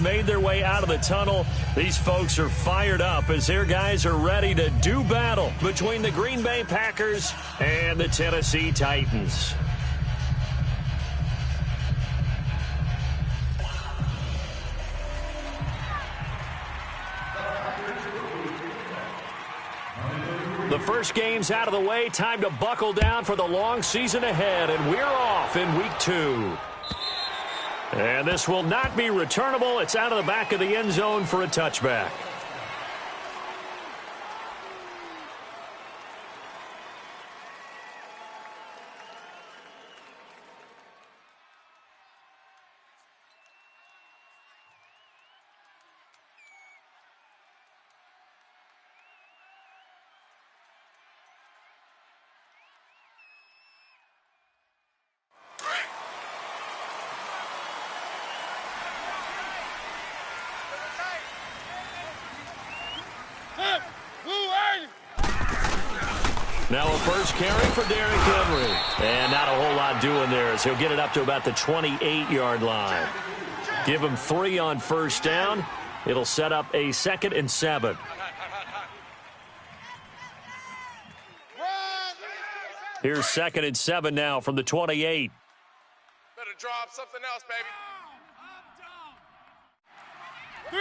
just made their way out of the tunnel. These folks are fired up as their guys are ready to do battle between the Green Bay Packers and the Tennessee Titans. The first game's out of the way. Time to buckle down for the long season ahead, and we're off in week 2. And this will not be returnable. It's out of the back of the end zone for a touchback. Now a first carry for Derrick Henry. And not a whole lot doing there as he'll get it up to about the 28-yard line. Give him 3 on first down. It'll set up a 2nd and 7. Here's 2nd and 7 now from the 28. Better drop something else, baby. 3.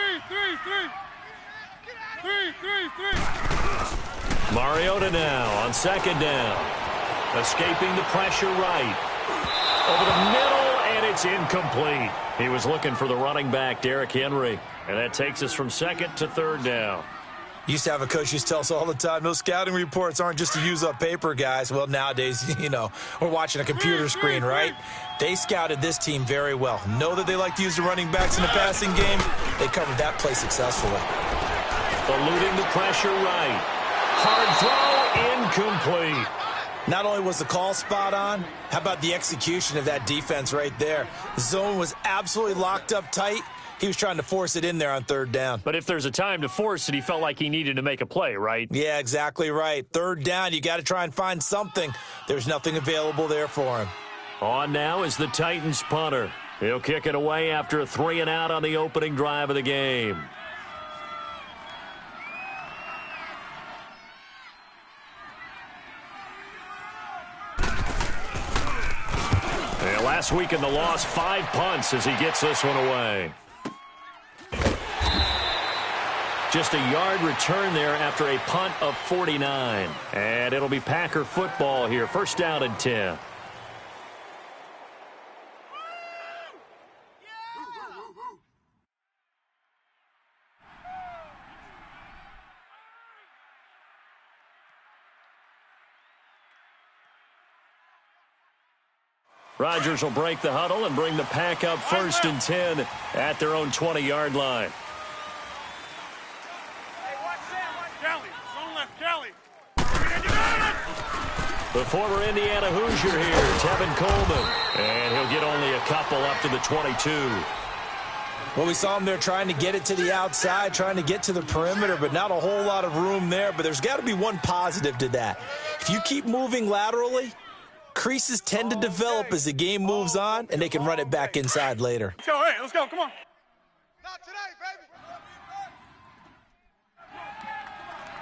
Mariota now on 2nd down. Escaping the pressure right. Over the middle, and it's incomplete. He was looking for the running back, Derrick Henry. And that takes us from 2nd to 3rd down. Used to have a coach used to tell us all the time, those scouting reports aren't just to use up paper, guys. Well, nowadays, we're watching a computer screen, right? They scouted this team very well. Know that they like to use the running backs in the passing game. They covered that play successfully. Eluding the pressure right. Hard throw, incomplete. Not only was the call spot on, how about the execution of that defense right there? The zone was absolutely locked up tight. He was trying to force it in there on 3rd down. But if there's a time to force it, he felt like he needed to make a play, right? Yeah, exactly right. 3rd down, you got to try and find something. There's nothing available there for him. On now is the Titans punter. He'll kick it away after a 3-and-out on the opening drive of the game. Last week in the loss, 5 punts as he gets this one away. Just a yard return there after a punt of 49. And it'll be Packer football here. 1st down and 10. Rodgers will break the huddle and bring the pack up 1st and 10 at their own 20-yard line. The former Indiana Hoosier here, Tevin Coleman. And he'll get only a couple up to the 22. Well, we saw him there trying to get it to the outside, trying to get to the perimeter, but not a whole lot of room there. But there's got to be one positive to that. If you keep moving laterally, creases tend to develop as the game moves on, and they can run it back inside later. Let's go, hey, let's go, come on. Not today, baby.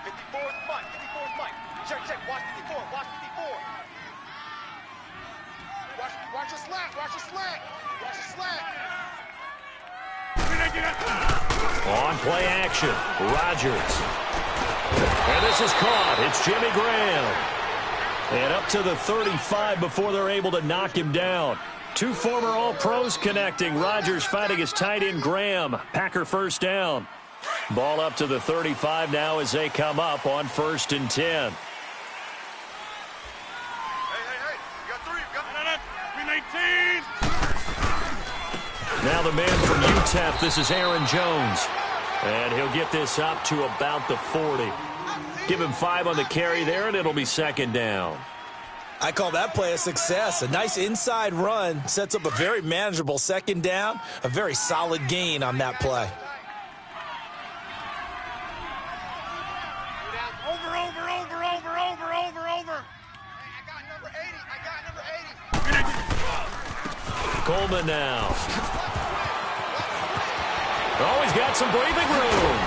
54's Mike, 54's Mike. Check, watch 54, watch 54. Watch your slant, watch your slant, watch your slant. On play action, Rodgers. And this is caught. It's Jimmy Graham. And up to the 35 before they're able to knock him down. 2 former All-Pros connecting. Rodgers finding his tight end, Graham. Packer 1st down. Ball up to the 35 now as they come up on 1st and 10. Hey, you got 3, you got 3, 19. Now the man from UTEP, this is Aaron Jones. And he'll get this up to about the 40. Give him 5 on the carry there, and it'll be 2nd down. I call that play a success. A nice inside run sets up a very manageable 2nd down. A very solid gain on that play. Over. Hey, I got number 80. Coleman now. Oh, he's got some breathing room.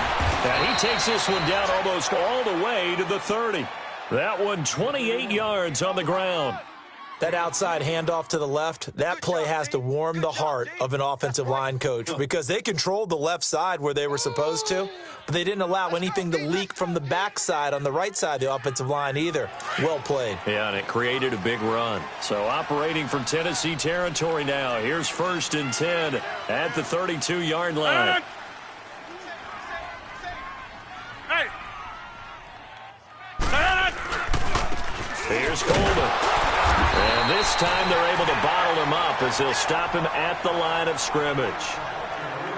And he takes this one down almost all the way to the 30. That one 28 yards on the ground. That outside handoff to the left, that play has to warm the heart of an offensive line coach because they controlled the left side where they were supposed to, but they didn't allow anything to leak from the backside on the right side of the offensive line either. Well played. Yeah, and it created a big run. So operating from Tennessee territory now. Here's 1st and 10 at the 32-yard line. Here's Coleman. And this time they're able to bottle him up as they'll stop him at the line of scrimmage.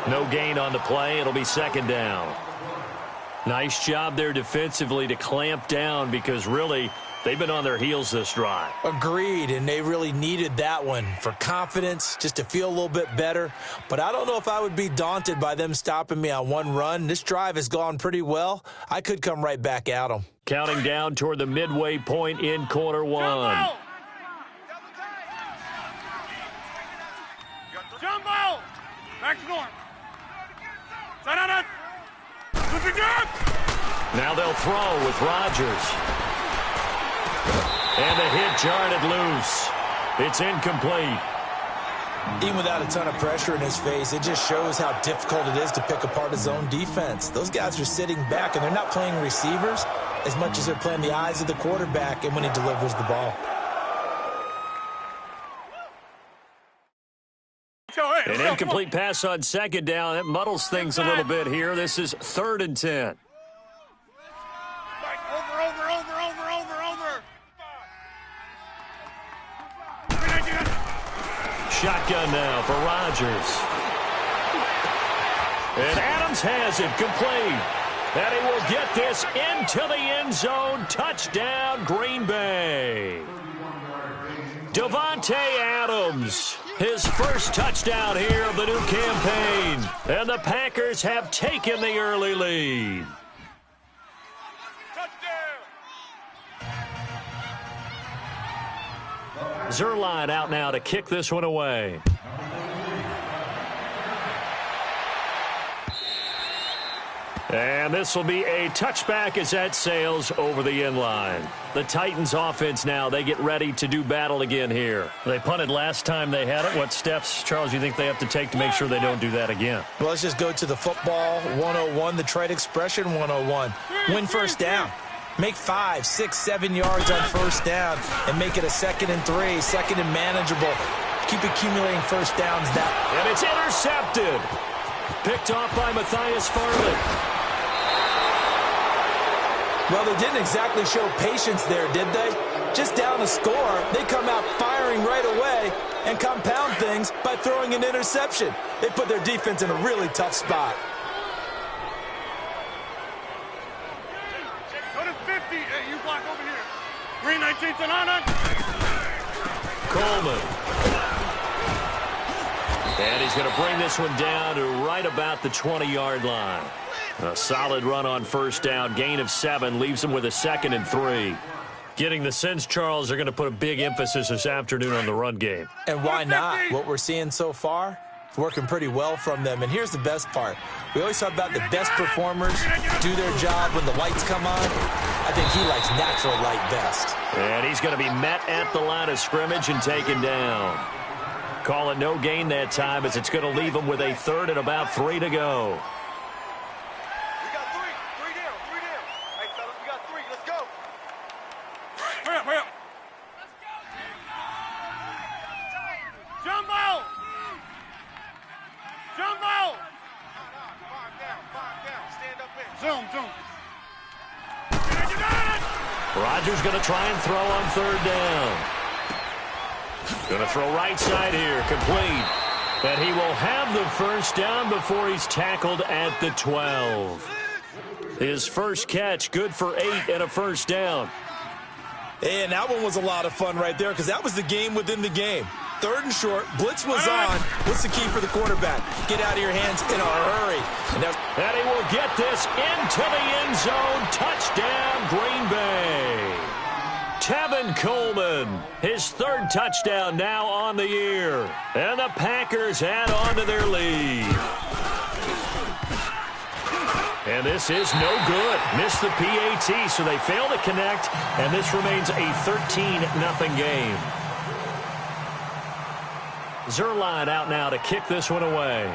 No gain on the play. It'll be 2nd down. Nice job there defensively to clamp down because really they've been on their heels this drive. Agreed, and they really needed that one for confidence, just to feel a little bit better. But I don't know if I would be daunted by them stopping me on one run. This drive has gone pretty well. I could come right back at them. Counting down toward the midway point in quarter one. Jumbo! Back to north. Now they'll throw with Rodgers. And the hit jarred it loose. It's incomplete. Even without a ton of pressure in his face, it just shows how difficult it is to pick apart his own defense. Those guys are sitting back, and they're not playing receivers as much as they're playing the eyes of the quarterback and when he delivers the ball. An incomplete pass on 2nd down. That muddles things a little bit here. This is 3rd and 10. Over. Shotgun now for Rodgers. And Adams has it complete. And he will get this into the end zone. Touchdown, Green Bay. Davante Adams, his first touchdown here of the new campaign. And the Packers have taken the early lead. Zerline out now to kick this one away. And this will be a touchback as that sails over the end line. The Titans offense now, they get ready to do battle again here. They punted last time they had it. What steps, Charles, you think they have to take to make sure they don't do that again? Well, let's just go to the football 101, the trade expression 101. Win first down. Make 5, 6, 7 yards on first down and make it a 2nd and 3, 2nd and manageable. Keep accumulating first downs. And it's intercepted. Picked off by Matthias Farley. Well, they didn't exactly show patience there, did they? Just down the score, they come out firing right away and compound things by throwing an interception. They put their defense in a really tough spot. Go to 50. Hey, you block over here. Green 19th and on. Coleman. And he's going to bring this one down to right about the 20-yard line. A solid run on first down. Gain of 7 leaves him with a 2nd and 3. Getting the sense, Charles, they're going to put a big emphasis this afternoon on the run game. And why not? What we're seeing so far, it's working pretty well from them. And here's the best part. We always talk about the best performers do their job when the lights come on. I think he likes natural light best. And he's going to be met at the line of scrimmage and taken down. Call it no gain that time as it's going to leave him with a 3rd and about 3 to go. Rodgers going to try and throw on 3rd down. Going to throw right side here, complete. And he will have the first down before he's tackled at the 12. His first catch, good for 8 and a first down. And that one was a lot of fun right there because that was the game within the game. 3rd and short, blitz was on. What's the key for the quarterback? Get out of your hands in a hurry. And he will get this into the end zone. Touchdown, Green Bay. Tevin Coleman, his 3rd touchdown now on the year. And the Packers add on to their lead. And this is no good. Missed the PAT, so they fail to connect, and this remains a 13-0 game. Zerline out now to kick this one away.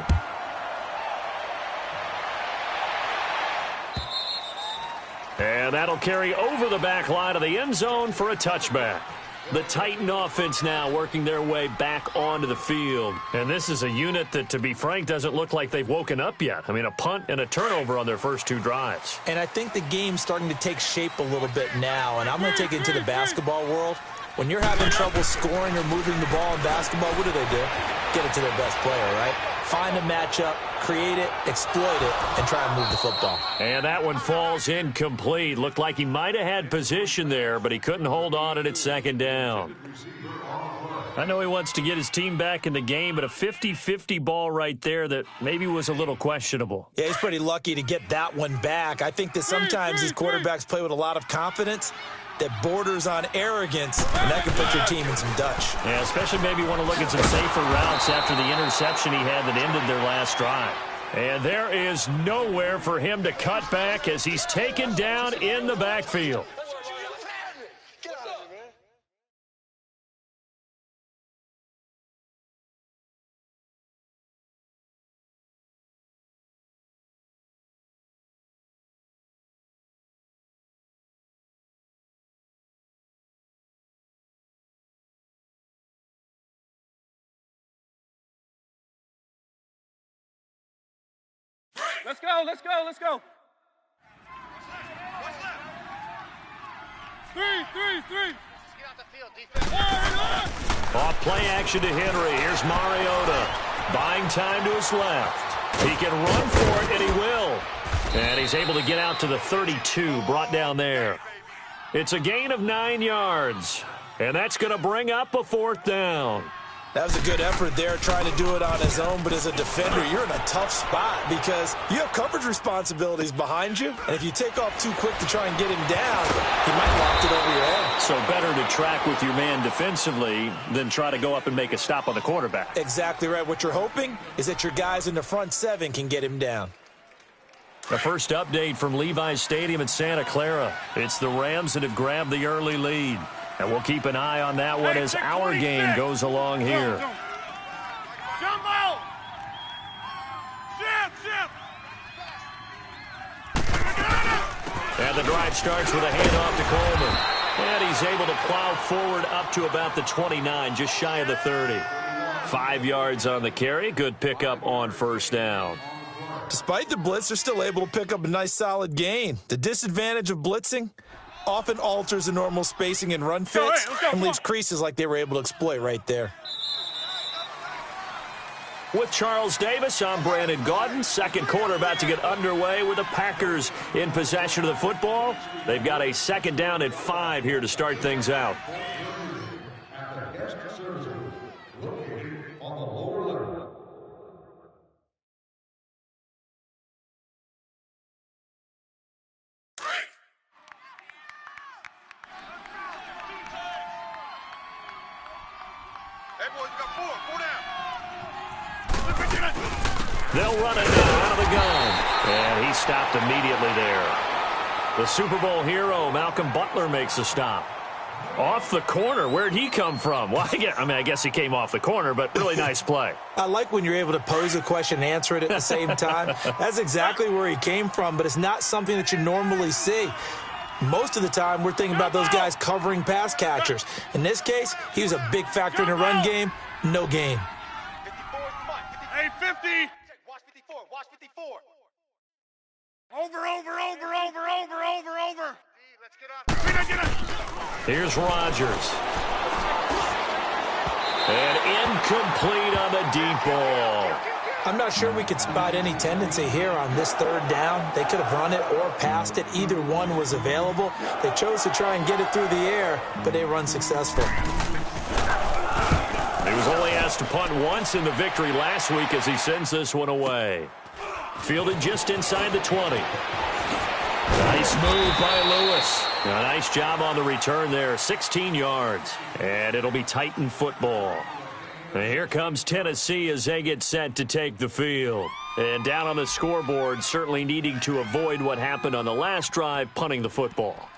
And that'll carry over the back line of the end zone for a touchback. The Titan offense now working their way back onto the field. And this is a unit that, to be frank, doesn't look like they've woken up yet. I mean, a punt and a turnover on their first 2 drives. And I think the game's starting to take shape a little bit now. And I'm going to take it into the basketball world. When you're having trouble scoring or moving the ball in basketball, what do? Get it to their best player, right? Find a matchup, create it, exploit it, and try and move the football. And that one falls incomplete. Looked like he might have had position there, but he couldn't hold on at second down. I know he wants to get his team back in the game, but a 50-50 ball right there that maybe was a little questionable. Yeah, he's pretty lucky to get that one back. I think that sometimes these quarterbacks play with a lot of confidence that borders on arrogance, and that can put your team in some Dutch. Yeah, especially maybe want to look at some safer routes after the interception he had that ended their last drive. And there is nowhere for him to cut back as he's taken down in the backfield. Let's go, let's go, let's go. 3. Get out the field, defense. Off play action to Henry. Here's Mariota. Buying time to his left. He can run for it, and he will. And he's able to get out to the 32, brought down there. It's a gain of 9 yards. And that's going to bring up a 4th down. That was a good effort there, trying to do it on his own, but as a defender, you're in a tough spot because you have coverage responsibilities behind you, and if you take off too quick to try and get him down, he might loft it over your head. So better to track with your man defensively than try to go up and make a stop on the quarterback. Exactly right. What you're hoping is that your guys in the front 7 can get him down. The first update from Levi's Stadium in Santa Clara. It's the Rams that have grabbed the early lead. And we'll keep an eye on that one as our game goes along here. Jumbo! Shift! And the drive starts with a handoff to Coleman. And he's able to plow forward up to about the 29, just shy of the 30. 5 yards on the carry. Good pickup on first down. Despite the blitz, they're still able to pick up a nice solid gain. The disadvantage of blitzing often alters the normal spacing and run fits and leaves creases like they were able to exploit right there. With Charles Davis, I'm Brandon Gaudin. Second quarter about to get underway with the Packers in possession of the football. They've got a 2nd down and 5 here to start things out. They'll run it now out of the gun. And he stopped immediately there. The Super Bowl hero, Malcolm Butler, makes a stop. Off the corner. Where'd he come from? Well, I guess he came off the corner, but really nice play. I like when you're able to pose a question and answer it at the same time. That's exactly where he came from, but it's not something that you normally see. Most of the time, we're thinking about those guys covering pass catchers. In this case, he was a big factor in the run game. No gain. 54 is mine. 54. Hey, 50. Watch 54. Watch 54. Over. Let's get up. Here's Rodgers. And incomplete on the deep ball. I'm not sure we could spot any tendency here on this 3rd down. They could have run it or passed it. Either one was available. They chose to try and get it through the air, but they were unsuccessful. He was only asked to punt once in the victory last week as he sends this one away. Fielded just inside the 20. Nice move by Lewis. A nice job on the return there. 16 yards. And it'll be Titan football. And here comes Tennessee as they get set to take the field. And down on the scoreboard, certainly needing to avoid what happened on the last drive, punting the football.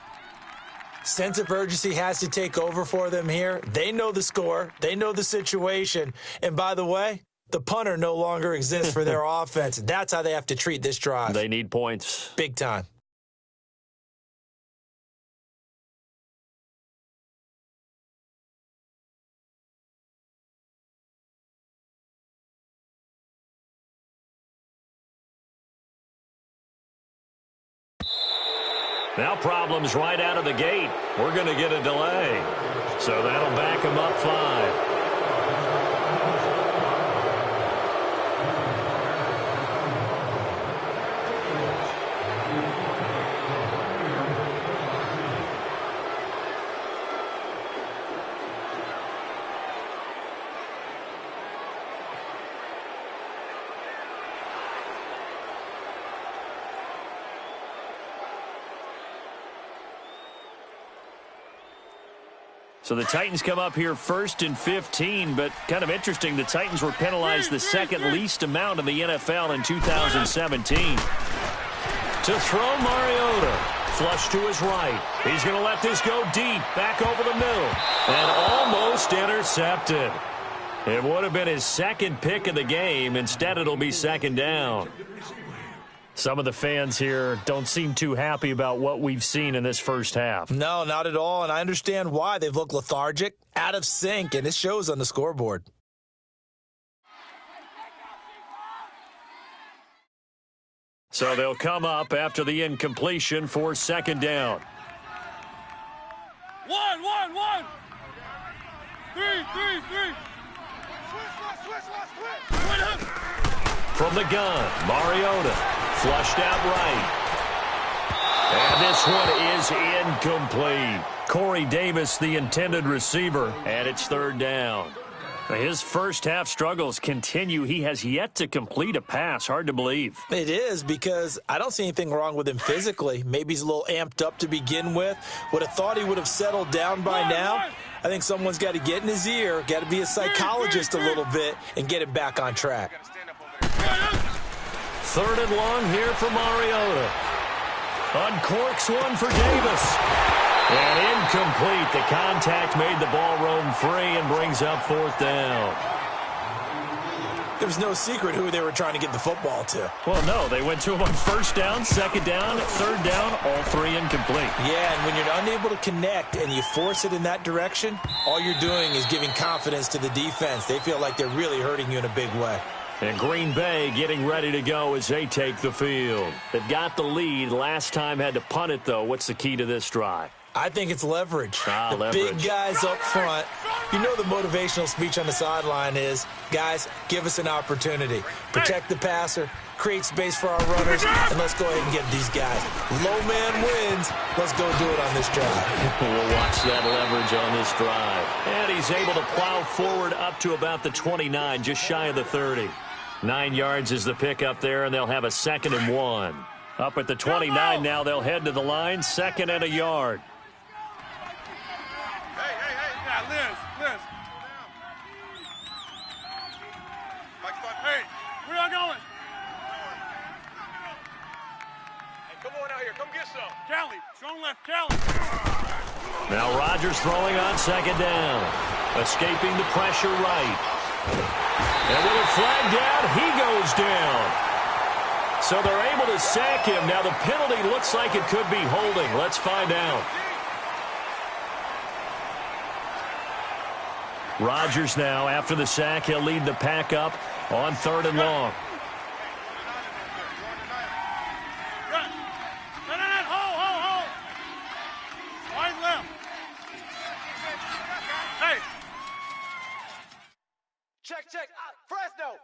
Sense of urgency has to take over for them here. They know the score. They know the situation. And by the way, the punter no longer exists for their offense. That's how they have to treat this drive. They need points. Big time. Now problems right out of the gate. We're going to get a delay. So that'll back them up 5. So the Titans come up here 1st and 15, but kind of interesting, the Titans were penalized the second least amount in the NFL in 2017. To throw, Mariota. Flush to his right. He's going to let this go deep, back over the middle, and almost intercepted. It would have been his second pick of the game. Instead, it'll be 2nd down. Some of the fans here don't seem too happy about what we've seen in this first half. No, not at all, and I understand why. They've looked lethargic, out of sync, and it shows on the scoreboard. So they'll come up after the incompletion for 2nd down. 1, 1, 1. 3, 3, 3. Switch. From the gun, Mariota flushed out right. And this one is incomplete. Corey Davis, the intended receiver, and it's 3rd down. His first half struggles continue. He has yet to complete a pass. Hard to believe. It is, because I don't see anything wrong with him physically. Maybe he's a little amped up to begin with. Would have thought he would have settled down by now. I think someone's got to get in his ear, got to be a psychologist a little bit, and get him back on track. 3rd and long here for Mariota. Uncorks one for Davis. And incomplete. The contact made the ball roam free and brings up 4th down. There was no secret who they were trying to get the football to. Well, no. They went to him on 1st down, 2nd down, 3rd down, all 3 incomplete. Yeah, and when you're unable to connect and you force it in that direction, all you're doing is giving confidence to the defense. They feel like they're really hurting you in a big way. And Green Bay getting ready to go as they take the field. They've got the lead. Last time had to punt it, though. What's the key to this drive? I think it's leverage. Leverage. Big guys up front. You know the motivational speech on the sideline is, guys, give us an opportunity. Protect the passer, create space for our runners, and let's go ahead and get these guys. Low man wins. Let's go do it on this drive. We'll watch that leverage on this drive. And he's able to plow forward up to about the 29, just shy of the 30. 9 yards is the pickup there, and they'll have a 2nd and 1. Up at the 29 now, they'll head to the line, 2nd and a yard. Yeah, Liz. Hey, where y'all going? Hey, come on out here. Come get some. Cali, strong left, Cali. Now Rodgers throwing on 2nd down. Escaping the pressure right. And with a flag down, he goes down. So they're able to sack him. Now the penalty looks like it could be holding. Let's find out. Rodgers now, after the sack, he'll lead the pack up on 3rd and long. Hold. Right left. Hey. Check. Fresno.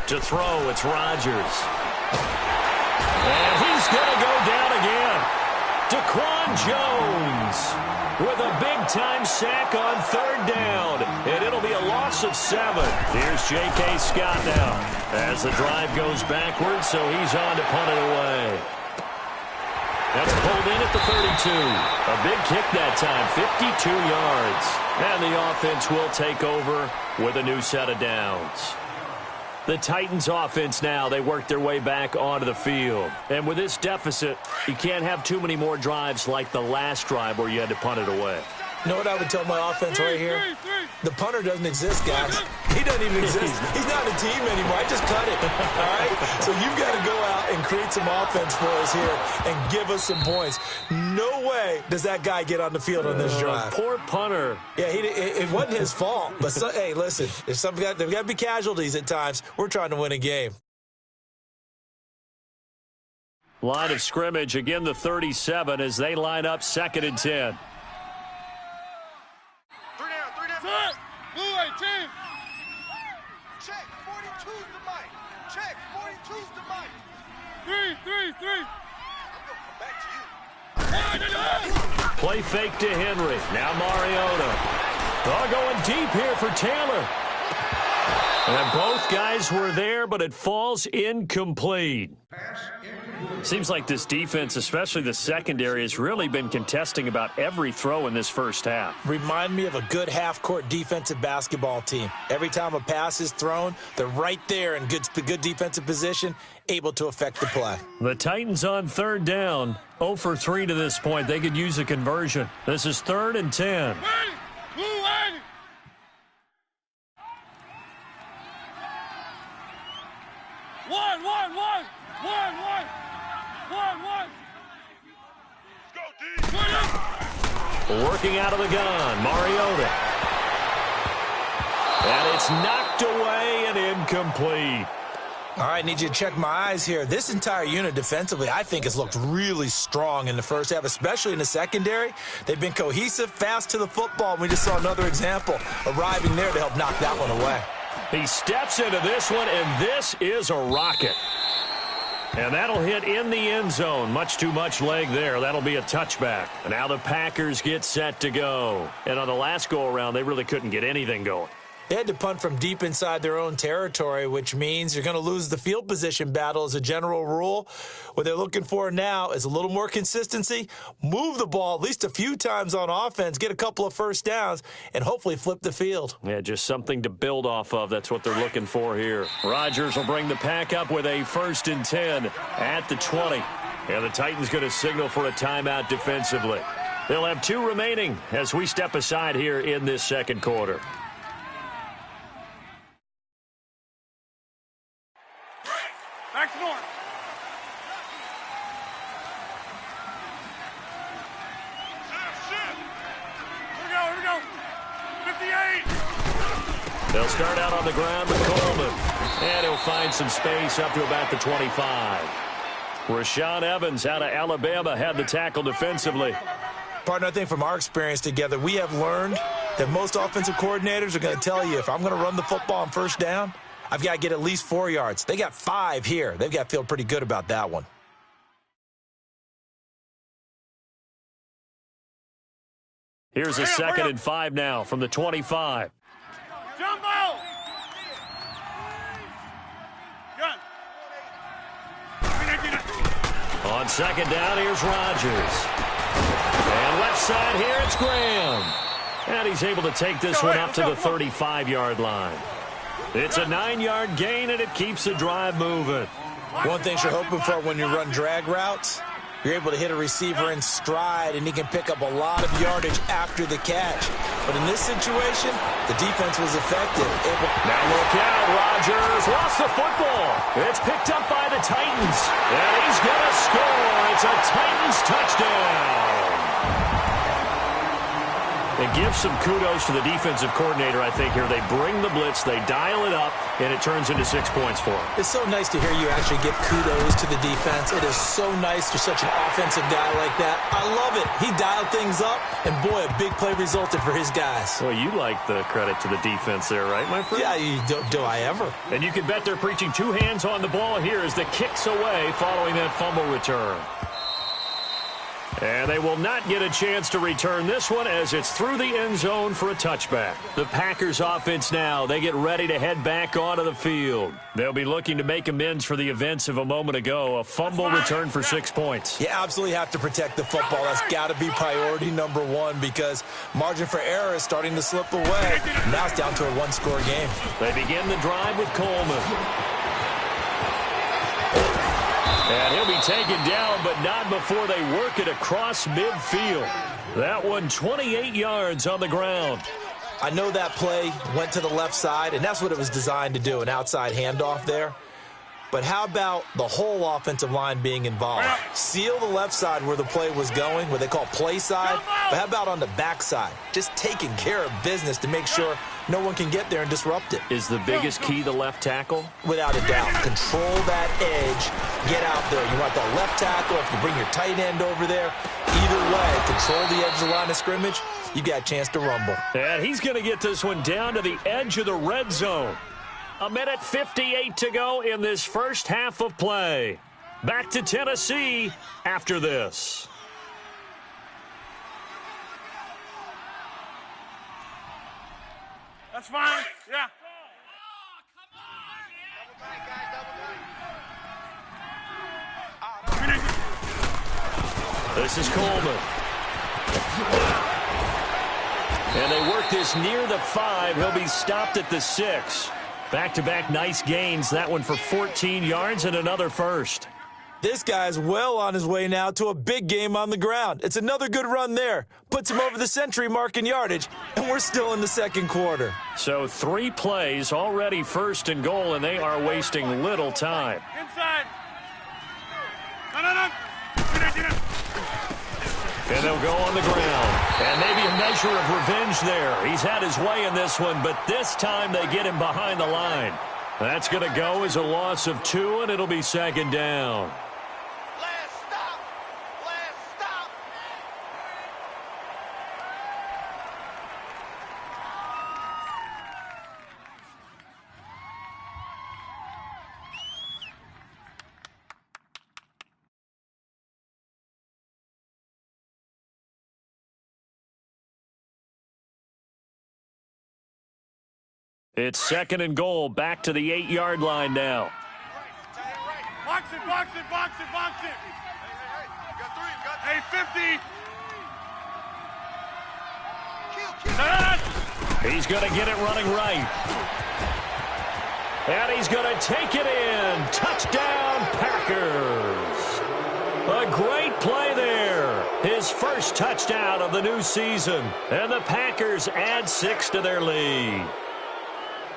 To throw, it's Rodgers. And he's going to go down again. Daquan Jones with a big-time sack on 3rd down. And it'll be a loss of 7. Here's J.K. Scott now as the drive goes backwards, so he's on to punt it away. That's pulled in at the 32. A big kick that time, 52 yards. And the offense will take over with a new set of downs. The Titans offense now, they work their way back onto the field. And with this deficit, you can't have too many more drives like the last drive where you had to punt it away. You know what I would tell my offense right here? The punter doesn't exist, guys. He doesn't even exist. He's not a team anymore. I just cut it. All right? So you've got to go out and create some offense for us here and give us some points. No way does that guy get on the field on this drive. Poor punter. Yeah, it wasn't his fault. But, hey, listen, there's got to be casualties at times. We're trying to win a game. Line of scrimmage, again the 37 as they line up 2nd and 10. Set. Blue 18. Check. 42's the mic. Check. 42's the mic. 3. I'm going to come back to you. Play fake to Henry. Now Mariota. Going deep here for Taylor. And both guys were there, but it falls incomplete. Seems like this defense, especially the secondary, has really been contesting about every throw in this first half. Remind me of a good half-court defensive basketball team. Every time a pass is thrown, they're right there in good defensive position, able to affect the play. The Titans on 3rd down, 0 for 3 to this point. They could use a conversion. This is 3rd and 10. Blue 80. One. Go deep. Working out of the gun, Mariota. And it's knocked away and incomplete. All right, need you to check my eyes here. This entire unit defensively, I think, has looked really strong in the first half, especially in the secondary. They've been cohesive, fast to the football. We just saw another example arriving there to help knock that one away. He steps into this one, and this is a rocket. And that'll hit in the end zone. Much too much leg there. That'll be a touchback. And now the Packers get set to go. And on the last go-around, they really couldn't get anything going. They had to punt from deep inside their own territory, which means you're going to lose the field position battle as a general rule. What they're looking for now is a little more consistency, move the ball at least a few times on offense, get a couple of first downs, and hopefully flip the field. Yeah, just something to build off of. That's what they're looking for here. Rodgers will bring the pack up with a 1st and 10 at the 20. And the Titans going to signal for a timeout defensively. They'll have 2 remaining as we step aside here in this second quarter. Back to north. Here we go. 58. They'll start out on the ground with Coleman. And he'll find some space up to about the 25. Rashaan Evans out of Alabama had the tackle defensively. Partner, I think from our experience together, we have learned that most offensive coordinators are going to tell you, if I'm going to run the football on first down, I've got to get at least 4 yards. They got 5 here. They've got to feel pretty good about that one. Here's a 2nd and 5 now from the 25. Jumbo. Gun. On 2nd down, here's Rodgers. And left side here, it's Graham. And he's able to take this one up to the 35-yard line. It's a 9-yard gain, and it keeps the drive moving. One thing you're hoping for when you run drag routes, you're able to hit a receiver in stride, and he can pick up a lot of yardage after the catch. But in this situation, the defense was effective. Now look out, Rodgers lost the football. It's picked up by the Titans, and he's going to score. It's a Titans touchdown. It gives some kudos to the defensive coordinator, I think, here. They bring the blitz, they dial it up, and it turns into 6 points for them. It's so nice to hear you actually give kudos to the defense. It is so nice you're such an offensive guy like that. I love it. He dialed things up, and boy, a big play resulted for his guys. Well, you like the credit to the defense there, right, my friend? Yeah, do I ever? And you can bet they're preaching 2 hands on the ball here as the kick's away following that fumble return. And they will not get a chance to return this one as it's through the end zone for a touchback. The Packers offense now, they get ready to head back onto the field. They'll be looking to make amends for the events of a moment ago. A fumble return for 6 points. You absolutely have to protect the football. That's got to be priority number one because margin for error is starting to slip away. Now it's down to a one-score game. They begin the drive with Coleman. And he'll be taken down, but not before they work it across midfield. That one 28 yards on the ground. I know that play went to the left side, and that's what it was designed to do, an outside handoff there. But how about the whole offensive line being involved? Seal the left side where the play was going, what they call play side. But how about on the back side? Just taking care of business to make sure no one can get there and disrupt it. Is the biggest key the left tackle? Without a doubt. Control that edge. Get out there. You want the left tackle. If you bring your tight end over there, either way, control the edge of the line of scrimmage, you got a chance to rumble. And he's going to get this one down to the edge of the red zone. 1:58 to go in this first half of play. Back to Tennessee after this. That's fine. Yeah. This is Coleman. And they work this near the 5. He'll be stopped at the 6. Back-to-back nice gains. That one for 14 yards and another first. This guy's well on his way now to a big game on the ground. It's another good run there. Puts him over the century mark in yardage, and we're still in the second quarter. So 3 plays, already first and goal, and they are wasting little time. Inside. No. And they'll go on the ground. And maybe a measure of revenge there. He's had his way in this one, but this time they get him behind the line. That's going to go as a loss of 2, and it'll be second down. Last stop. Last stop. It's second and goal, back to the 8-yard line now. Box it. Hey, 50. He's going to get it running right. And he's going to take it in. Touchdown, Packers. A great play there. His first touchdown of the new season. And the Packers add 6 to their lead.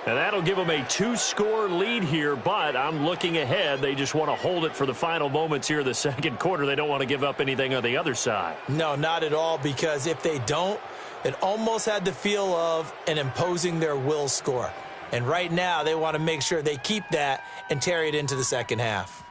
And that'll give them a 2-score lead here, but I'm looking ahead. They just want to hold it for the final moments here of the second quarter. They don't want to give up anything on the other side. No, not at all, because if they don't, it almost had the feel of an imposing their will score. And right now, they want to make sure they keep that and carry it into the second half.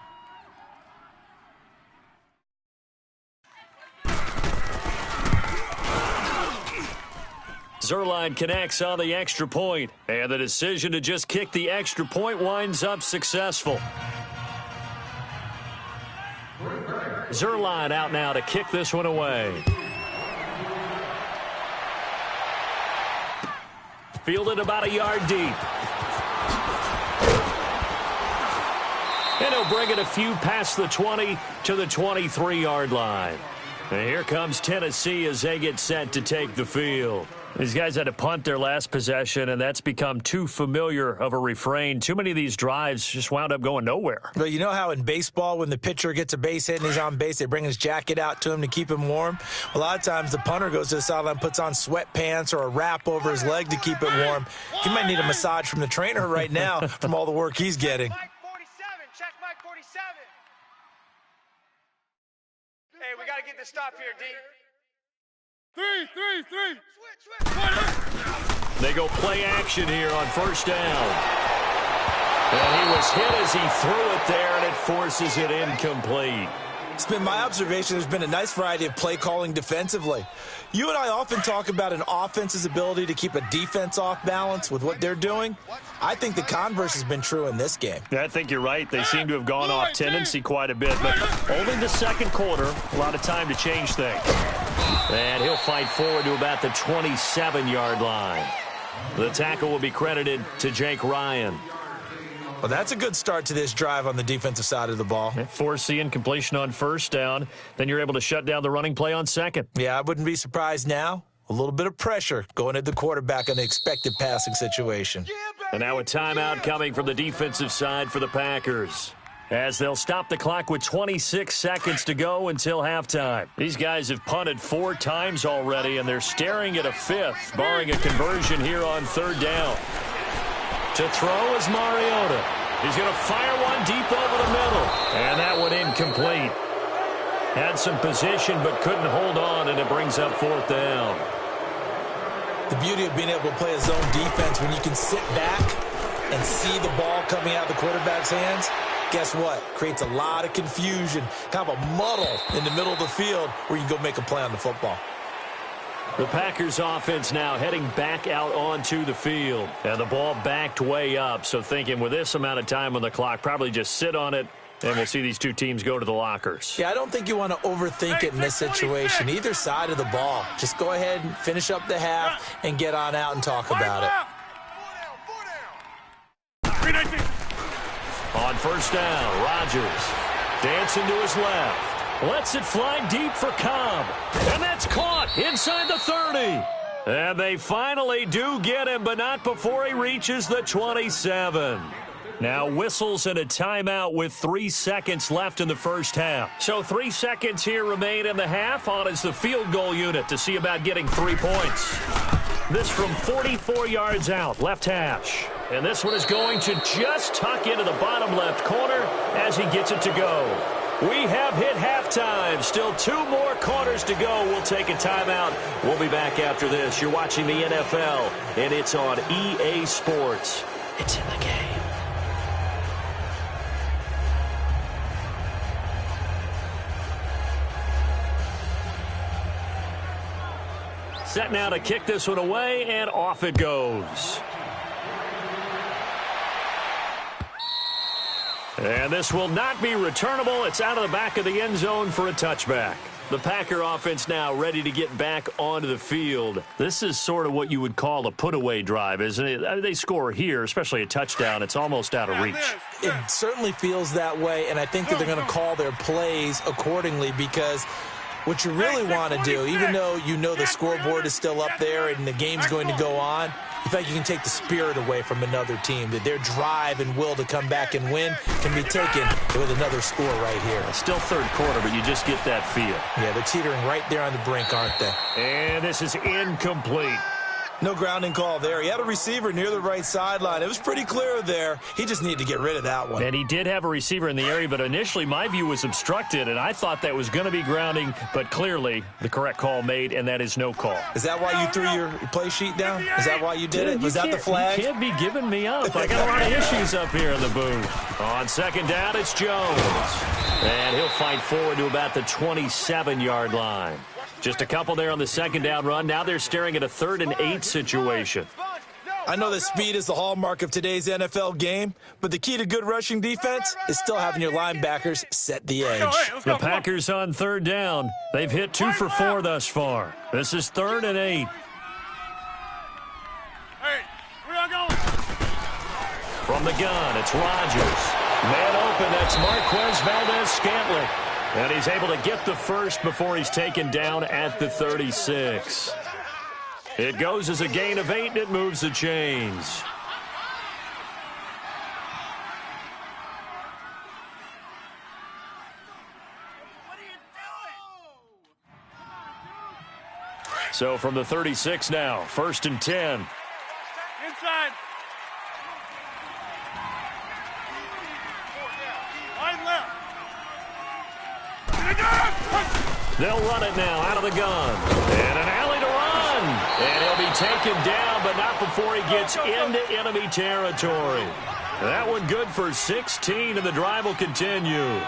Zuerlein connects on the extra point, and the decision to just kick the extra point winds up successful. Zuerlein out now to kick this one away. Fielded about a yard deep. And he'll bring it a few past the 20 to the 23-yard line. And here comes Tennessee as they get set to take the field. These guys had to punt their last possession, and that's become too familiar of a refrain. Too many of these drives just wound up going nowhere. But you know how in baseball, when the pitcher gets a base hit and he's on base, they bring his jacket out to him to keep him warm? A lot of times the punter goes to the sideline, puts on sweatpants or a wrap over his leg to keep it warm. He might need a massage from the trainer right now from all the work he's getting. Mike 47. Check Mike 47. Hey, we got to get this stop here, D. Three. They go play action here on first down. And he was hit as he threw it there, and it forces it incomplete. It's been my observation there's been a nice variety of play calling defensively. You and I often talk about an offense's ability to keep a defense off balance with what they're doing. I think the converse has been true in this game. Yeah, I think you're right. They seem to have gone off tendency quite a bit, but only the second quarter, a lot of time to change things. And he'll fight forward to about the 27-yard line. The tackle will be credited to Jake Ryan. Well, that's a good start to this drive on the defensive side of the ball. Forcing incompletion on first down. Then you're able to shut down the running play on second. Yeah, I wouldn't be surprised now. A little bit of pressure going at the quarterback in the expected passing situation. And now a timeout coming from the defensive side for the Packers, as they'll stop the clock with 26 seconds to go until halftime. These guys have punted 4 times already, and they're staring at a 5th, barring a conversion here on third down. To throw is Mariota. He's going to fire one deep over the middle. And that one incomplete. Had some position but couldn't hold on, and it brings up 4th down. The beauty of being able to play a zone defense when you can sit back and see the ball coming out of the quarterback's hands, guess what? Creates a lot of confusion, kind of a muddle in the middle of the field where you can go make a play on the football. The Packers offense now heading back out onto the field. And the ball backed way up, so thinking with this amount of time on the clock, probably just sit on it, and we'll see these two teams go to the lockers. Yeah, I don't think you want to overthink it in this situation. Either side of the ball. Just go ahead and finish up the half and get on out and talk about it. On first down, Rodgers dancing to his left. Lets it fly deep for Cobb. And that's caught inside the 30. And they finally do get him, but not before he reaches the 27. Now whistles and a timeout with 3 seconds left in the first half. So 3 seconds here remain in the half. On is the field goal unit to see about getting 3 points. This from 44 yards out, left hash. And this one is going to just tuck into the bottom left corner as he gets it to go. We have hit halftime. Still 2 more quarters to go. We'll take a timeout. We'll be back after this. You're watching the NFL, and it's on EA Sports. It's in the game. Set now to kick this one away, and off it goes. And this will not be returnable. It's out of the back of the end zone for a touchback. The Packer offense now ready to get back onto the field. This is sort of what you would call a put-away drive, isn't it? I mean, they score here, especially a touchdown. It's almost out of reach. It certainly feels that way, and I think that they're going to call their plays accordingly because what you really want to do, even though you know the scoreboard is still up there and the game's going to go on, in fact, you can take the spirit away from another team, that their drive and will to come back and win can be taken with another score right here. It's still third quarter, but you just get that feel. Yeah, they're teetering right there on the brink, aren't they? And this is incomplete. No grounding call there. He had a receiver near the right sideline. It was pretty clear there. He just needed to get rid of that one. And he did have a receiver in the area, but initially my view was obstructed, and I thought that was going to be grounding, but clearly the correct call made, and that is no call. Is that why you threw your play sheet down? Is that why you did it? Was that the flag? You can't be giving me up. I got a lot of issues up here in the booth. On second down, it's Jones. And he'll fight forward to about the 27-yard line. Just a couple there on the second down run. Now they're staring at a 3rd and 8 situation. I know that speed is the hallmark of today's NFL game, but the key to good rushing defense is still having your linebackers set the edge. The Packers on third down. They've hit 2 for 4 thus far. This is 3rd and 8. Hey, where y'all going? From the gun, it's Rodgers. Man open, that's Marquez Valdez-Scantling. And he's able to get the first before he's taken down at the 36. It goes as a gain of 8, and it moves the chains. So from the 36 now, 1st and 10. Inside. Line left. They'll run it now out of the gun. And an alley to run. And he'll be taken down, but not before he gets into enemy territory. That one good for 16, and the drive will continue.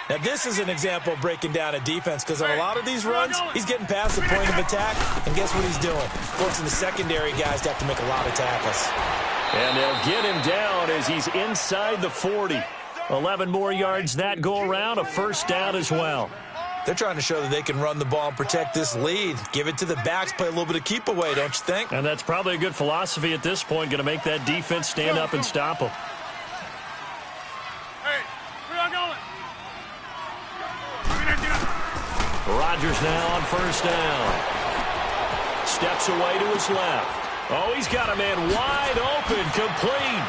Now, this is an example of breaking down a defense because on a lot of these runs, he's getting past the point of attack, and guess what he's doing? Forcing the secondary guys to have to make a lot of tackles. And they'll get him down as he's inside the 40. 11 more yards that go around, a first down as well. They're trying to show that they can run the ball and protect this lead. Give it to the backs, play a little bit of keep away, don't you think? And that's probably a good philosophy at this point, going to make that defense stand up and stop them. Hey, where y'all going? Rodgers now on first down. Steps away to his left. Oh, he's got a man wide open, complete.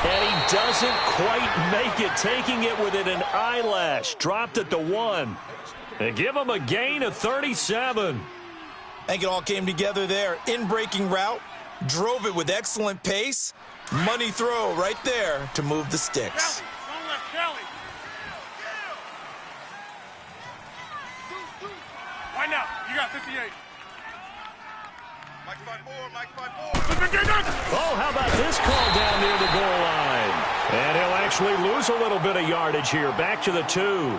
And he doesn't quite make it, taking it within an eyelash. Dropped it to 1. And give him a gain of 37. I think it all came together there. In-breaking route, drove it with excellent pace. Money throw right there to move the sticks. Kelly, don't let Kelly. Right now, you got 58. Mike 5-4, Mike 5-4. Oh, how about this call down near the goal line? And he'll actually lose a little bit of yardage here. Back to the 2.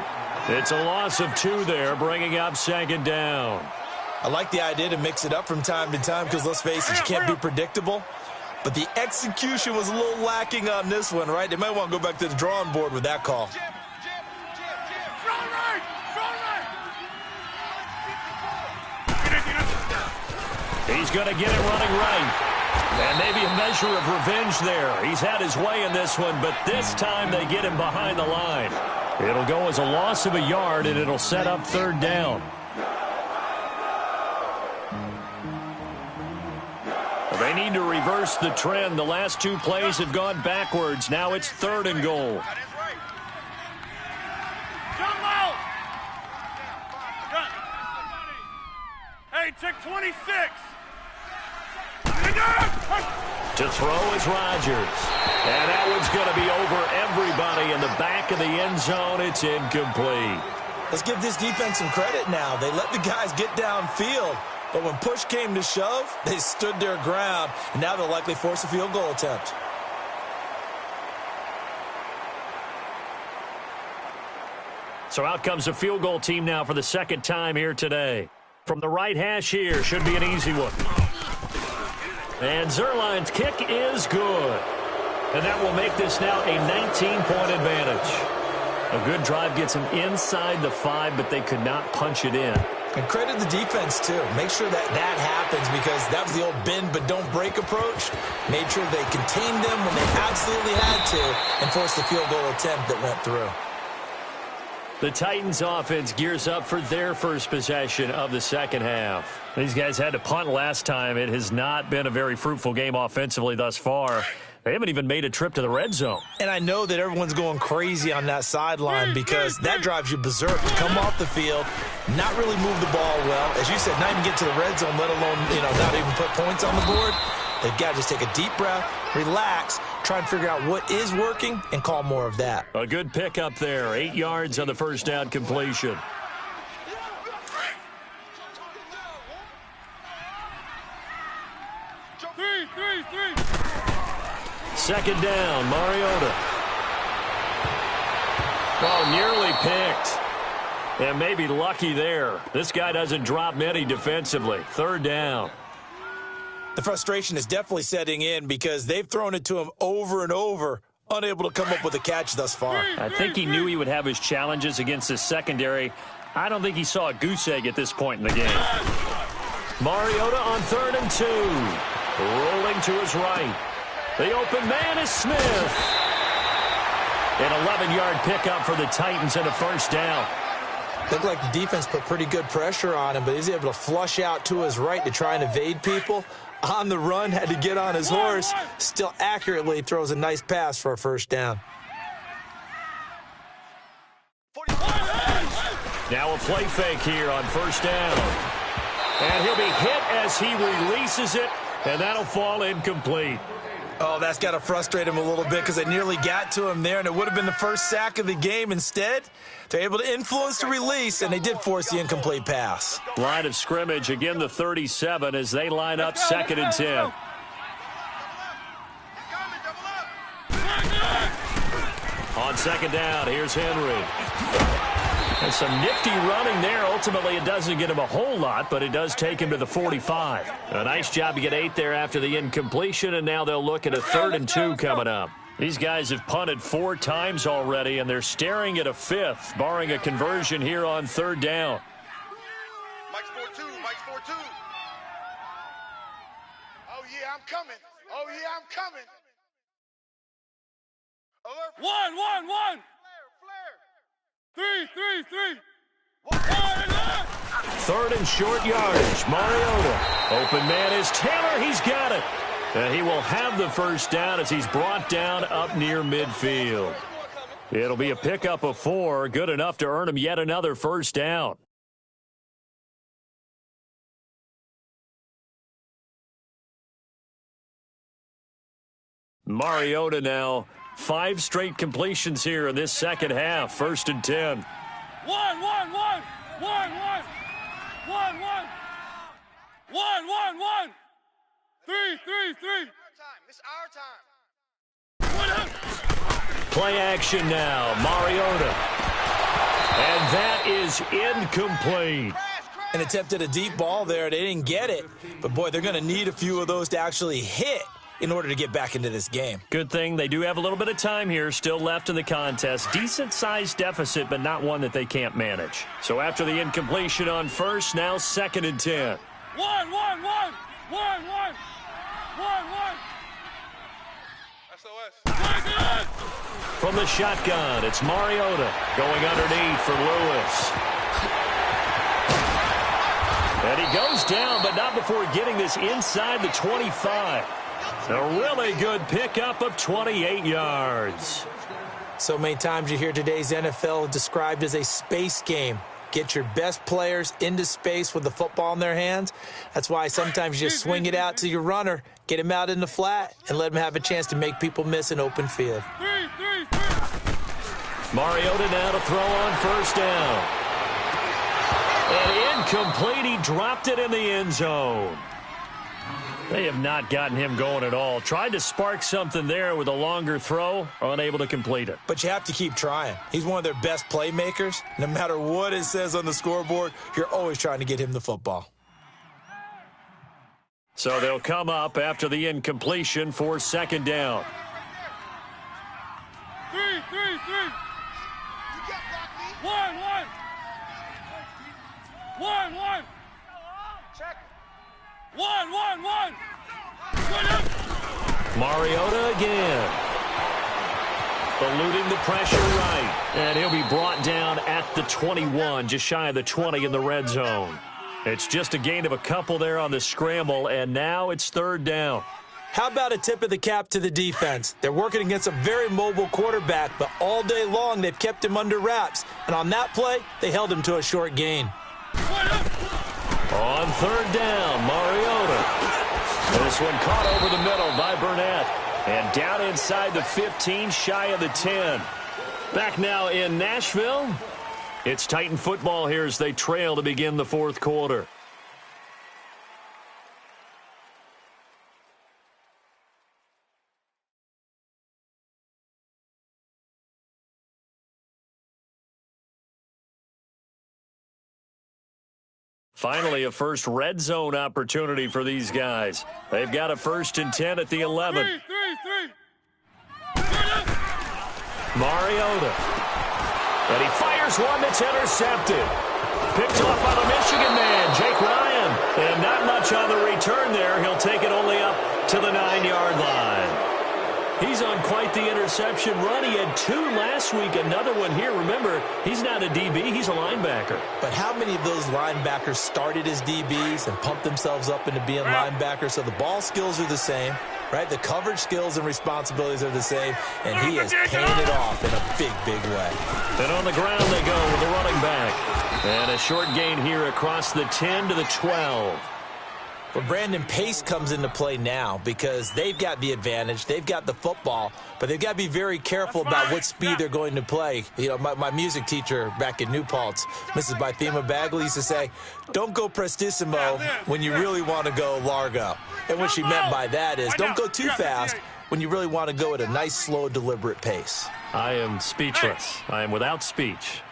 It's a loss of 2 there, bringing up second down. I like the idea to mix it up from time to time because, let's face it, you can't be predictable. But the execution was a little lacking on this one, right? They might want to go back to the drawing board with that call. Strong right! Strong right! He's going to get it running right. And maybe a measure of revenge there. He's had his way in this one, but this time they get him behind the line. It'll go as a loss of a yard, and it'll set up third down. They need to reverse the trend. The last 2 plays have gone backwards. Now it's 3rd and goal. That is right. Jump out! Hey, check 26. To throw is Rodgers. And that one's going to be over everybody in the back of the end zone. It's incomplete. Let's give this defense some credit now. They let the guys get downfield. But when push came to shove, they stood their ground. And now they'll likely force a field goal attempt. So out comes the field goal team now for the second time here today. From the right hash here, should be an easy one. And Zerline's kick is good. And that will make this now a 19-point advantage. A good drive gets them inside the 5, but they could not punch it in. And credit the defense, too. Make sure that that happens because that was the old bend but don't break approach. Made sure they contained them when they absolutely had to and forced the field goal attempt that went through. The Titans offense gears up for their first possession of the second half. These guys had to punt last time. It has not been a very fruitful game offensively thus far. They haven't even made a trip to the red zone. And I know that everyone's going crazy on that sideline because that drives you berserk to come off the field, not really move the ball well. As you said, not even get to the red zone, let alone, not even put points on the board. They've got to just take a deep breath, relax, try and figure out what is working, and call more of that. A good pickup there. 8 yards on the first down completion. Three. Second down, Mariota. Oh, nearly picked. And maybe lucky there. This guy doesn't drop many defensively. Third down. The frustration is definitely setting in because they've thrown it to him over and over, unable to come up with a catch thus far. I think he knew he would have his challenges against his secondary. I don't think he saw a goose egg at this point in the game. Mariota on 3rd and 2. Rolling to his right. The open man is Smith. An 11-yard pickup for the Titans and a first down. Looked like the defense put pretty good pressure on him, but he's able to flush out to his right to try and evade people. On the run, had to get on his horse. Still accurately throws a nice pass for a first down. Now a play fake here on first down. And he'll be hit as he releases it, and that'll fall incomplete. Oh, that's got to frustrate him a little bit because they nearly got to him there, and it would have been the first sack of the game. Instead, they're able to influence the release, and they did force the incomplete pass. Line of scrimmage, again the 37 as they line up 2nd and 10. On second down, here's Henry. And some nifty running there. Ultimately, it doesn't get him a whole lot, but it does take him to the 45. A nice job to get 8 there after the incompletion, and now they'll look at a 3rd and 2 coming up. These guys have punted 4 times already, and they're staring at a 5th, barring a conversion here on 3rd down. Mike's 4-2. Mike's 4-2. Oh, yeah, I'm coming. Oh, yeah, I'm coming. Alert. 1, 1, 1. Flare, 3, 3, 3. 3rd and short yardage. Mariota. Open man is Taylor. He's got it. And he will have the first down as he's brought down up near midfield. It'll be a pickup of 4. Good enough to earn him yet another first down. Mariota now 5 straight completions here in this second half. 1st and 10. 1, 1, 1. 1, 1. 1, 1. 1, 1, 1. 3, 3, 3. It's our time. Play action now. Mariota. And that is incomplete. And attempted a deep ball there. They didn't get it. But, boy, they're going to need a few of those to actually hit in order to get back into this game. Good thing they do have a little bit of time here still left in the contest. Decent-sized deficit, but not one that they can't manage. So after the incompletion on 1st, now 2nd and 10. 1, 1, 1. 1, 1. 1, 1. SOS. From the shotgun, it's Mariota going underneath for Lewis. And he goes down, but not before getting this inside the 25. A really good pickup of 28 yards. So many times you hear today's NFL described as a space game. Get your best players into space with the football in their hands. That's why sometimes you just swing it out to your runner, get him out in the flat, and let him have a chance to make people miss an open field. 3, 3, 3. Mariota now to throw on 1st down. And incomplete. He dropped it in the end zone. They have not gotten him going at all. Tried to spark something there with a longer throw, unable to complete it. But you have to keep trying. He's one of their best playmakers. No matter what it says on the scoreboard, you're always trying to get him the football. So they'll come up after the incompletion for 2nd down. 3, 3, 3. You got blocked me. 1, 1. 1, 1. Check. 1, 1, 1. Mariota again. Eluding the pressure right. And he'll be brought down at the 21, just shy of the 20 in the red zone. It's just a gain of a couple there on the scramble, and now it's 3rd down. How about a tip of the cap to the defense? They're working against a very mobile quarterback, but all day long they've kept him under wraps. And on that play, they held him to a short gain. On 3rd down, Mariota. This one caught over the middle by Burnett. And down inside the 15, shy of the 10. Back now in Nashville. It's Titan football here as they trail to begin the 4th quarter. Finally, a first red zone opportunity for these guys. They've got a 1st and 10 at the 11. 3, 3, 3. Mariota. And he fires one that's intercepted. Picked off by the Michigan man, Jake Ryan. And not much on the return there. He'll take it only up to the 9-yard line. He's on quite the interception run. He had 2 last week, another one here. Remember, he's not a DB, he's a linebacker. But how many of those linebackers started as DBs and pumped themselves up into being linebackers? So the ball skills are the same, right? The coverage skills and responsibilities are the same, and he has paid it off in a big, big way. And on the ground they go with the running back. And a short gain here across the 10 to the 12. Well, Brandon, pace comes into play now because they've got the advantage. They've got the football, but they've got to be very careful about what speed they're going to play. You know, my music teacher back in New Paltz, Mrs. Bythema Bagley, used to say, don't go prestissimo when you really want to go largo. And what she meant by that is don't go too fast when you really want to go at a nice, slow, deliberate pace. I am speechless. I am without speech.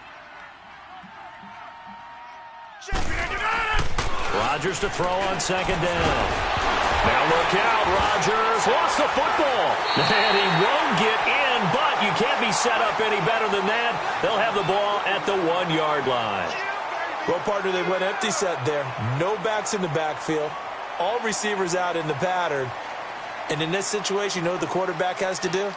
Rodgers to throw on second down. Now look out, Rodgers lost the football. And he won't get in, but you can't be set up any better than that. They'll have the ball at the 1-yard line. Well, partner, they went empty set there. No backs in the backfield. All receivers out in the pattern. And in this situation, you know what the quarterback has to do?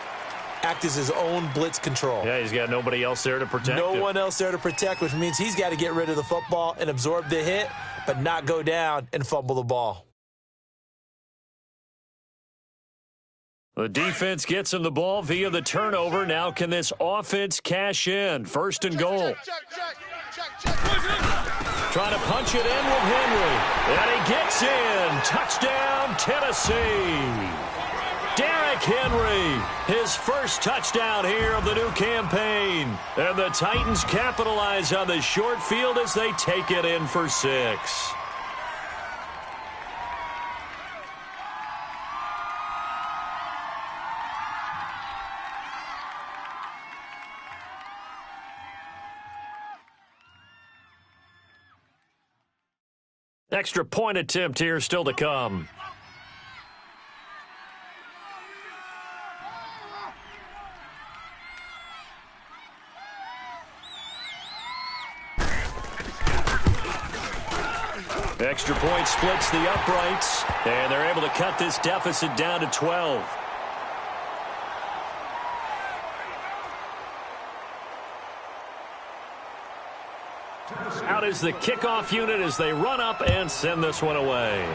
Act as his own blitz control. Yeah, he's got nobody else there to protect him. No one else there to protect, which means he's got to get rid of the football and absorb the hit, but not go down and fumble the ball. The defense gets him the ball via the turnover. Now can this offense cash in? First and goal. Trying to punch it in with Henry. And he gets in. Touchdown, Tennessee. Derrick Henry, his first touchdown here of the new campaign. And the Titans capitalize on the short field as they take it in for 6. Extra point attempt here still to come. Extra point splits the uprights, and they're able to cut this deficit down to 12. Out is the kickoff unit as they run up and send this one away.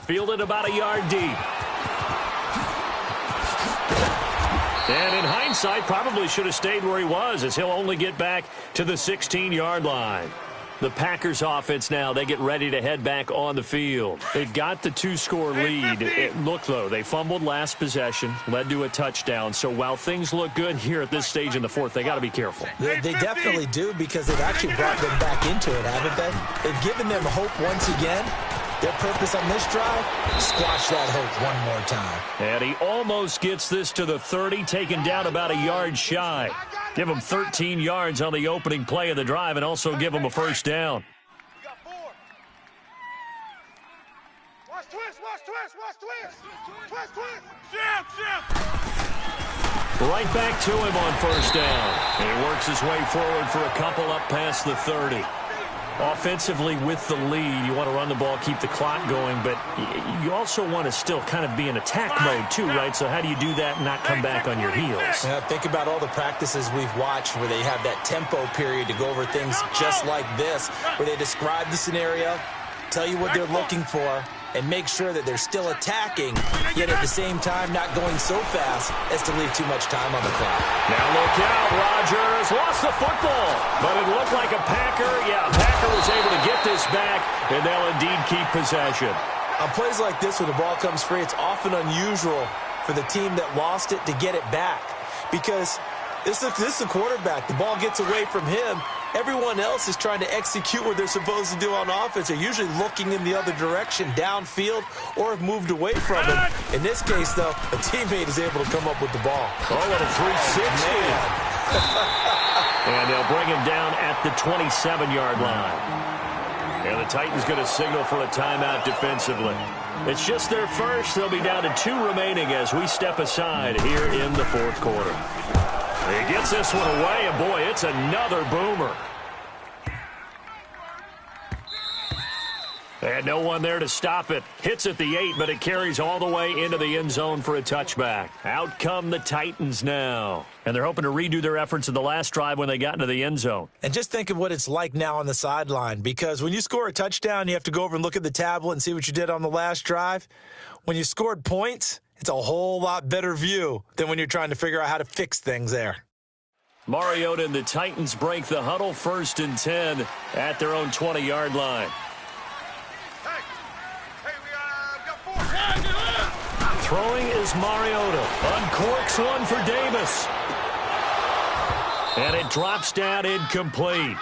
Fielded about a yard deep. And in hindsight, probably should have stayed where he was, as he'll only get back to the 16-yard line. The Packers offense now, they get ready to head back on the field. They've got the 2-score lead. Look, though, they fumbled last possession, led to a touchdown. So while things look good here at this stage in the fourth, they got to be careful. They definitely do, because they've actually brought them back into it, haven't they? They've given them hope once again. Their purpose on this drive, squash that hope one more time. And he almost gets this to the 30, taken down about a yard shy. Give him 13 yards on the opening play of the drive and also give him a first down. We got 4. Watch twist, watch twist, watch twist. Twist, twist. Right back to him on first down. And he works his way forward for a couple up past the 30. Offensively with the lead, you want to run the ball, keep the clock going, but you also want to still kind of be in attack mode too, right? So how do you do that and not come back on your heels? Yeah, think about all the practices we've watched where they have that tempo period to go over things just like this, where they describe the scenario, tell you what they're looking for, and make sure that they're still attacking, yet at the same time not going so fast as to leave too much time on the clock. Now look out, Rodgers lost the football, but it looked like a Packer. Yeah, a Packer was able to get this back, and they'll indeed keep possession. On plays like this, when the ball comes free, it's often unusual for the team that lost it to get it back, because this is the quarterback. The ball gets away from him. Everyone else is trying to execute what they're supposed to do on offense. They're usually looking in the other direction, downfield, or have moved away from him. In this case, though, a teammate is able to come up with the ball. Oh, little 360. And they'll bring him down at the 27-yard line. And the Titans going to signal for a timeout defensively. It's just their first. They'll be down to 2 remaining as we step aside here in the fourth quarter. He gets this one away, and boy, it's another boomer. And no one there to stop it. Hits at the 8, but it carries all the way into the end zone for a touchback. Out come the Titans now. And they're hoping to redo their efforts in the last drive when they got into the end zone. And just think of what it's like now on the sideline, because when you score a touchdown, you have to go over and look at the tablet and see what you did on the last drive. When you scored points, it's a whole lot better view than when you're trying to figure out how to fix things there. Mariota and the Titans break the huddle, 1st and 10 at their own 20-yard line. Hey, we got 4. Throwing is Mariota. Uncorks one for Davis. And it drops down incomplete.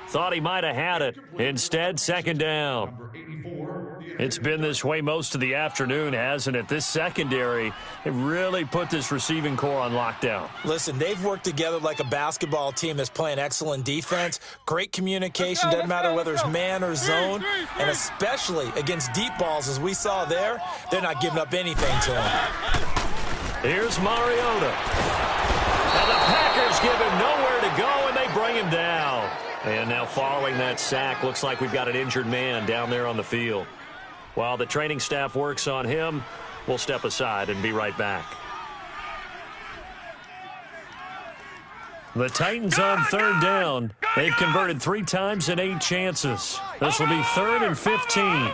Thought he might have had it. Instead, second down. Number 84, the It's been this way most of the afternoon, hasn't it? This secondary, they really put this receiving core on lockdown. Listen, they've worked together like a basketball team that's playing excellent defense. Great communication, doesn't matter whether it's man or zone. And especially against deep balls, as we saw there, they're not giving up anything to him. Here's Mariota. And the Packers give him nowhere to go, and they bring him down. And now following that sack, looks like we've got an injured man down there on the field. While the training staff works on him, we'll step aside and be right back. The Titans on third down. They've converted 3 times in 8 chances. This will be 3rd and 15.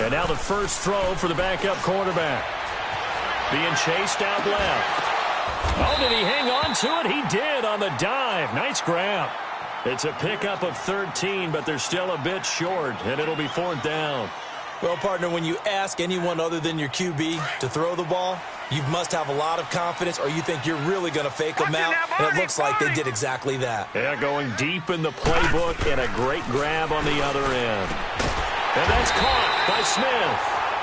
And now the first throw for the backup quarterback. Being chased out left. Oh, did he hang on to it? He did on the dive. Nice grab. It's a pickup of 13, but they're still a bit short, and it'll be 4th down. Well, partner, when you ask anyone other than your QB to throw the ball, you must have a lot of confidence, or you think you're really going to fake them out, and it looks like they did exactly that. Yeah, going deep in the playbook, and a great grab on the other end. And that's caught by Smith.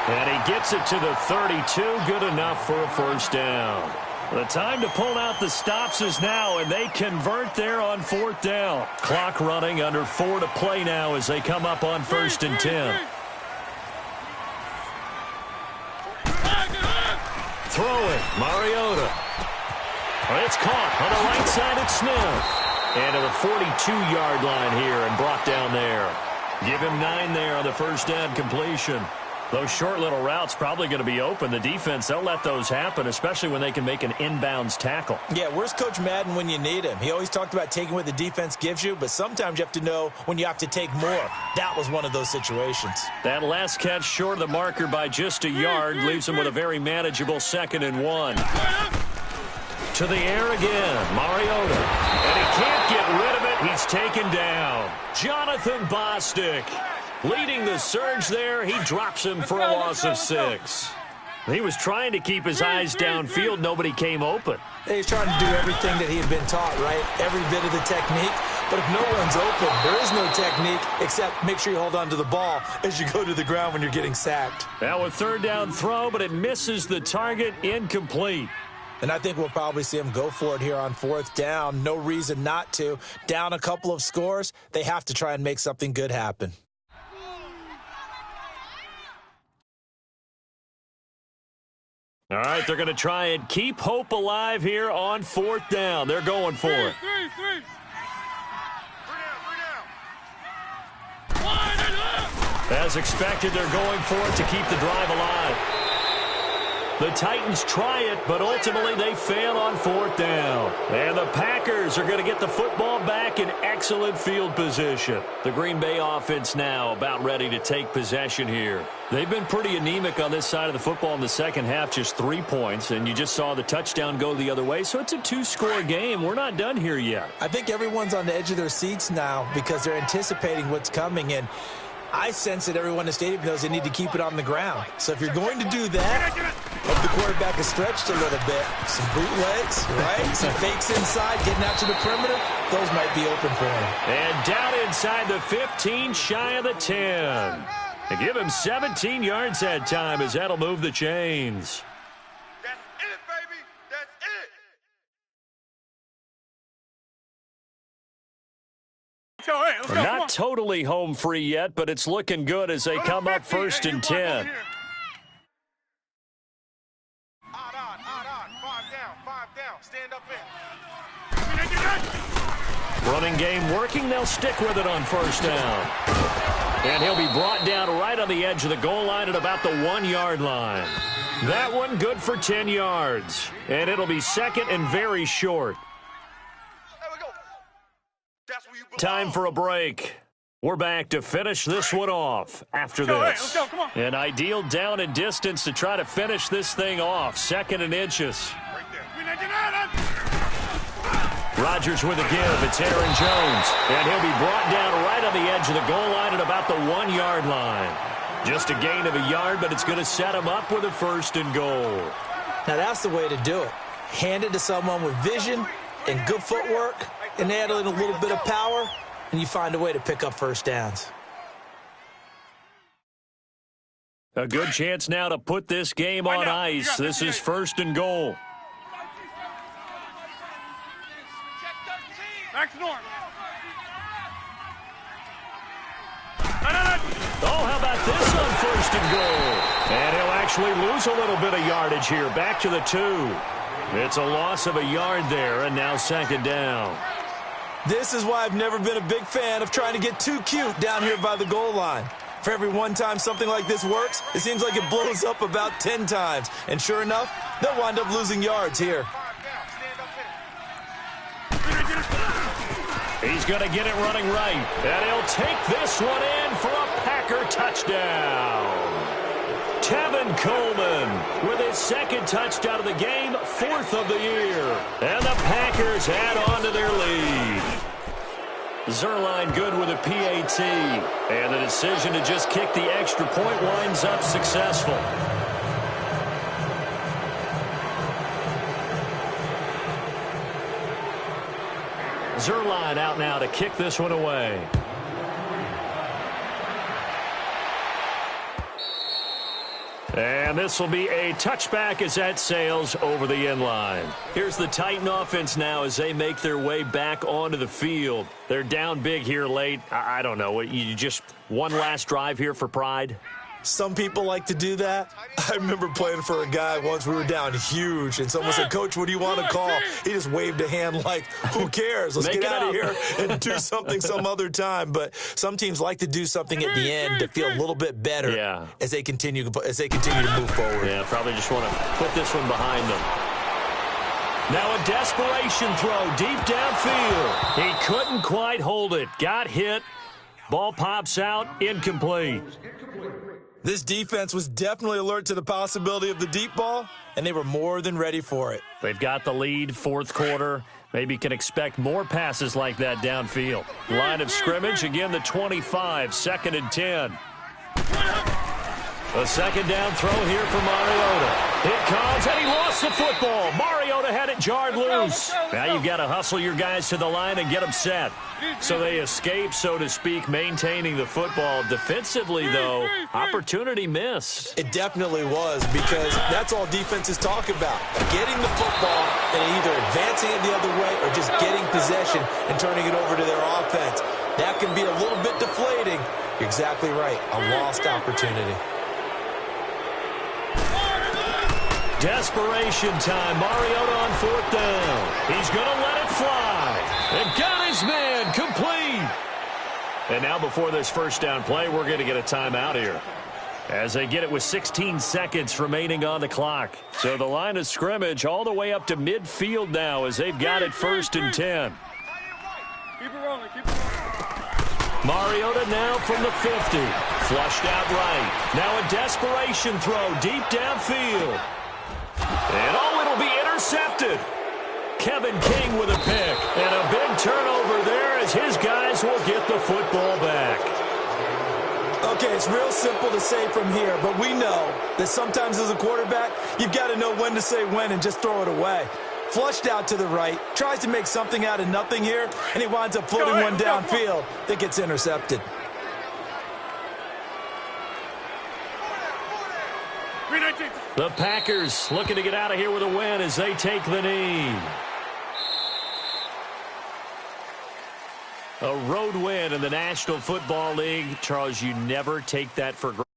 And he gets it to the 32, good enough for a first down. The time to pull out the stops is now, and they convert there on 4th down. Clock running, under 4 to play now as they come up on 1st and 10. Throw it, Mariota. It's caught on the right side at Smith. And to the 42-yard line here and brought down there. Give him 9 there on the first down completion. Those short little routes probably going to be open. The defense, they'll let those happen, especially when they can make an inbounds tackle. Yeah, where's Coach Madden when you need him? He always talked about taking what the defense gives you, but sometimes you have to know when you have to take more. That was one of those situations. That last catch short of the marker by just a yard leaves him with a very manageable 2nd and 1. To the air again, Mariota. And he can't get rid of it. He's taken down. Jonathan Bostic. Leading the surge there, he drops him for a loss of 6. He was trying to keep his eyes downfield. Nobody came open. He's trying to do everything that he had been taught, right? Every bit of the technique. But if no one's open, there is no technique except make sure you hold on to the ball as you go to the ground when you're getting sacked. Now a 3rd down throw, but it misses the target, incomplete. And I think we'll probably see him go for it here on 4th down. No reason not to. Down a couple of scores, they have to try and make something good happen. All right, they're going to try and keep hope alive here on 4th down. They're going for it. As expected, they're going for it to keep the drive alive. The Titans try it, but ultimately they fail on 4th down. And the Packers are going to get the football back in excellent field position. The Green Bay offense now about ready to take possession here. They've been pretty anemic on this side of the football in the second half, just 3 points, and you just saw the touchdown go the other way, so it's a 2-score game. We're not done here yet. I think everyone's on the edge of their seats now because they're anticipating what's coming, and I sense that everyone in the stadium knows they need to keep it on the ground. So if you're going to do that, hope the quarterback is stretched a little bit. Some bootlegs, right? Some fakes inside, getting out to the perimeter. Those might be open for him. And down inside the 15, shy of the 10. They give him 17 yards that time as that'll move the chains. That's it, baby. That's it. Let's go. Not totally home free yet, but it's looking good as they come up 1st and 10. Odd. 5 down. Stand up in. Running game working. They'll stick with it on 1st down. And he'll be brought down right on the edge of the goal line at about the 1-yard line. That one good for 10 yards. And it'll be 2nd and very short. There we go. That's where you belong. Time for a break. We're back to finish this one off after this. Let's go, come on. An ideal down and distance to try to finish this thing off. 2nd and inches. Right there. Rodgers with a give. It's Aaron Jones. And he'll be brought down right on the edge of the goal line at about the 1-yard line. Just a gain of a yard, but it's going to set him up with a 1st and goal. Now that's the way to do it. Hand it to someone with vision and good footwork, and add in a little bit of power, and you find a way to pick up 1st downs. A good chance now to put this game on ice. This is 1st and goal. Back to norm. Oh, how about this on 1st and goal? And he'll actually lose a little bit of yardage here. Back to the 2. It's a loss of a yard there, and now 2nd down. This is why I've never been a big fan of trying to get too cute down here by the goal line. For every one time something like this works, it seems like it blows up about 10 times. And sure enough, they'll wind up losing yards here. He's going to get it running right. And he'll take this one in for a Packer touchdown. Tevin Coleman with his 2nd touchdown of the game, 4th of the year. And the Packers add on to their lead. Zerline good with a PAT. And the decision to just kick the extra point winds up successful. Zerline out now to kick this one away. And this will be a touchback as that sails over the end line. Here's the Titan offense now as they make their way back onto the field. They're down big here late. I don't know. You just one last drive here for pride? Some people like to do that. I remember playing for a guy once. We were down huge, and someone said, "Coach, what do you want to call?" He just waved a hand like, who cares? Let's get out of here and do something some other time. But some teams like to do something at the end to feel a little bit better as they continue to move forward. Yeah, probably just want to put this one behind them. Now a desperation throw deep downfield. He couldn't quite hold it. Got hit. Ball pops out. Incomplete. This defense was definitely alert to the possibility of the deep ball, and they were more than ready for it. They've got the lead, 4th quarter. Maybe can expect more passes like that downfield. Line of scrimmage, again the 25, 2nd and 10. A 2nd down throw here for Mariota. It comes, and he lost the football. Mariota had it jarred loose. Now you've got to hustle your guys to the line and get them set. So they escape, so to speak, maintaining the football. Defensively, though, opportunity missed. It definitely was, because that's all defenses talk about. Getting the football and either advancing it the other way or just getting possession and turning it over to their offense. That can be a little bit deflating. You're exactly right. A lost opportunity. Desperation time. Mariota on 4th down. He's going to let it fly. And got his man complete. And now before this 1st down play, we're going to get a timeout here, as they get it with 16 seconds remaining on the clock. So the line of scrimmage all the way up to midfield now as they've got it 1st and 10. Keep it rolling, keep it rolling. Mariota now from the 50. Flushed out right. Now a desperation throw deep downfield. And it'll be intercepted. Kevin King with a pick. And a big turnover there as his guys will get the football back. Okay, it's real simple to say from here, but we know that sometimes as a quarterback, you've got to know when to say when and just throw it away. Flushed out to the right, tries to make something out of nothing here, and he winds up floating one downfield that gets intercepted. The Packers looking to get out of here with a win as they take the knee. A road win in the National Football League. Charles, you never take that for granted.